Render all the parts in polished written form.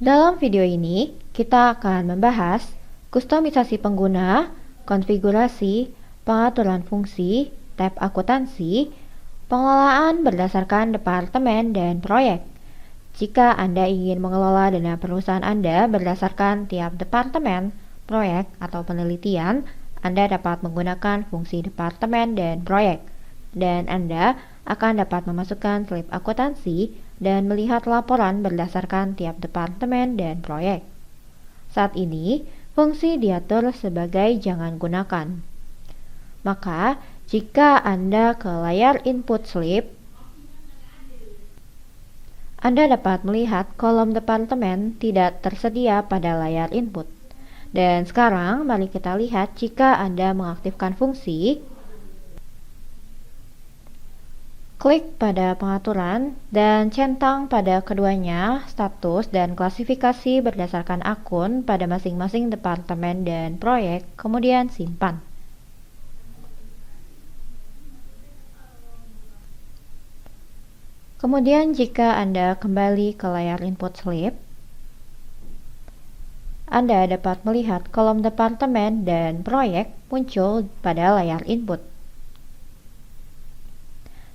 Dalam video ini, kita akan membahas kustomisasi pengguna, konfigurasi, pengaturan fungsi, tab akuntansi, pengelolaan berdasarkan departemen dan proyek. Jika Anda ingin mengelola dana perusahaan Anda berdasarkan tiap departemen, proyek, atau penelitian, Anda dapat menggunakan fungsi departemen dan proyek. Dan Anda akan dapat memasukkan slip akuntansi dan melihat laporan berdasarkan tiap departemen dan proyek. Saat ini, fungsi diatur sebagai jangan gunakan. Maka, jika Anda ke layar input slip, Anda dapat melihat kolom departemen tidak tersedia pada layar input. Dan sekarang, mari kita lihat jika Anda mengaktifkan fungsi. Klik pada pengaturan dan centang pada keduanya status dan klasifikasi berdasarkan akun pada masing-masing departemen dan proyek, kemudian simpan. Kemudian jika Anda kembali ke layar input slip, Anda dapat melihat kolom departemen dan proyek muncul pada layar input.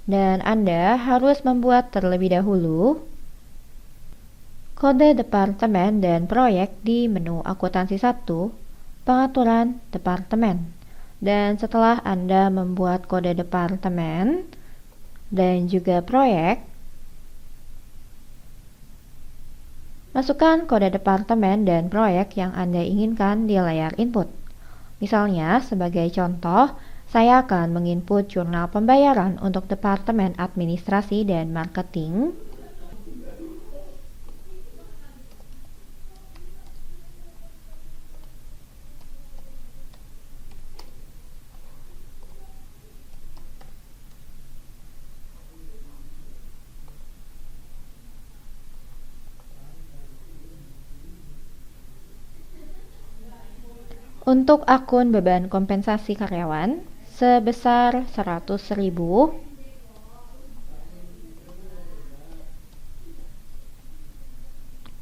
Dan Anda harus membuat terlebih dahulu kode departemen dan proyek di menu akuntansi 1, pengaturan departemen. Dan setelah Anda membuat kode departemen dan juga proyek, masukkan kode departemen dan proyek yang Anda inginkan di layar input. Misalnya, sebagai contoh, saya akan menginput jurnal pembayaran untuk Departemen Administrasi dan Marketing. Untuk akun beban kompensasi karyawan sebesar 100.000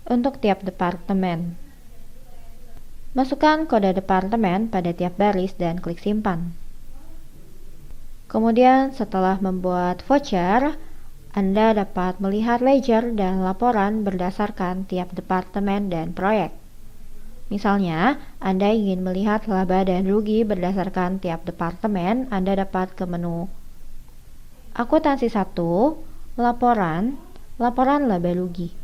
untuk tiap departemen. Masukkan kode departemen pada tiap baris dan klik simpan. Kemudian setelah membuat voucher, Anda dapat melihat ledger dan laporan berdasarkan tiap departemen dan proyek. Misalnya, Anda ingin melihat laba dan rugi berdasarkan tiap departemen, Anda dapat ke menu Akuntansi 1, Laporan, Laporan laba rugi.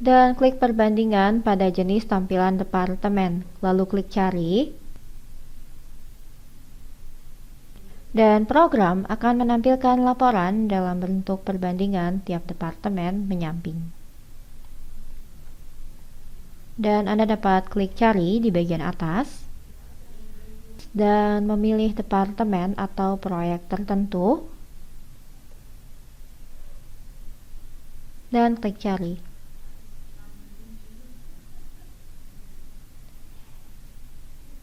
Dan klik perbandingan pada jenis tampilan departemen, lalu klik cari. Dan program akan menampilkan laporan dalam bentuk perbandingan tiap departemen menyamping. Dan Anda dapat klik cari di bagian atas dan memilih departemen atau proyek tertentu dan klik cari.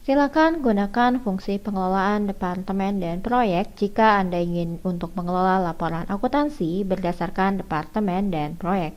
Silakan gunakan fungsi pengelolaan departemen dan proyek jika Anda ingin untuk mengelola laporan akuntansi berdasarkan departemen dan proyek.